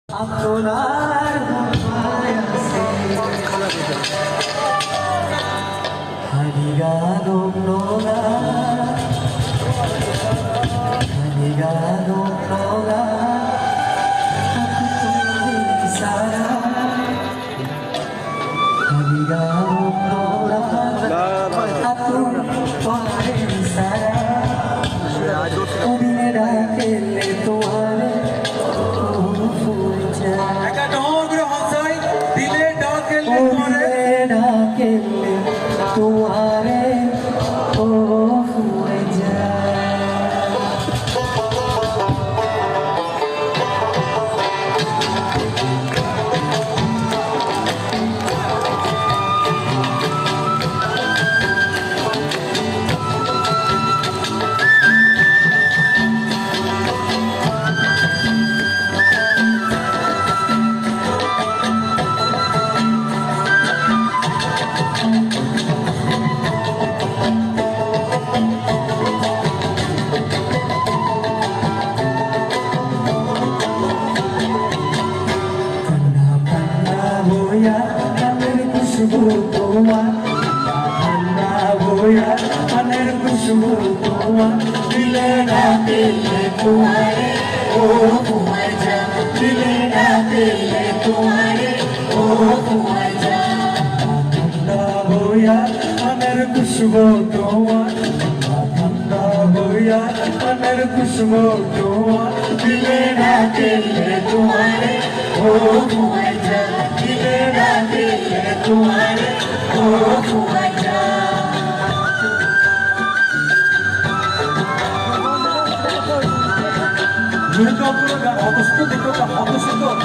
আপনার হারিগানো Nora হারিগানো Nora সারা হারিগানো Nora aku pare sara udine rakele toare একটা ডহর হসাই দিলে ডাকেলে তোরে ডাকেলে তোরে ও ফুয়ে যায় खुशबू तुम्हार ठंडा होया मনের खुशबू तुम्हार दिले ना दिले तुम्हारे ओ तुम्हारे जा दिले ना दिले तुम्हारे ओ तुम्हारे जा ठंडा होया मনের खुशबू तुम्हार ठंडा होया मনের खुशबू तुम्हार दिले ना दिले तुम्हारे ओ तुम्हारे जा दिले ना दिले तुम्हारे ओ तुम्हारे जा দুর্গাপুর গান অত সুন্দর দেখো অত সুন্দর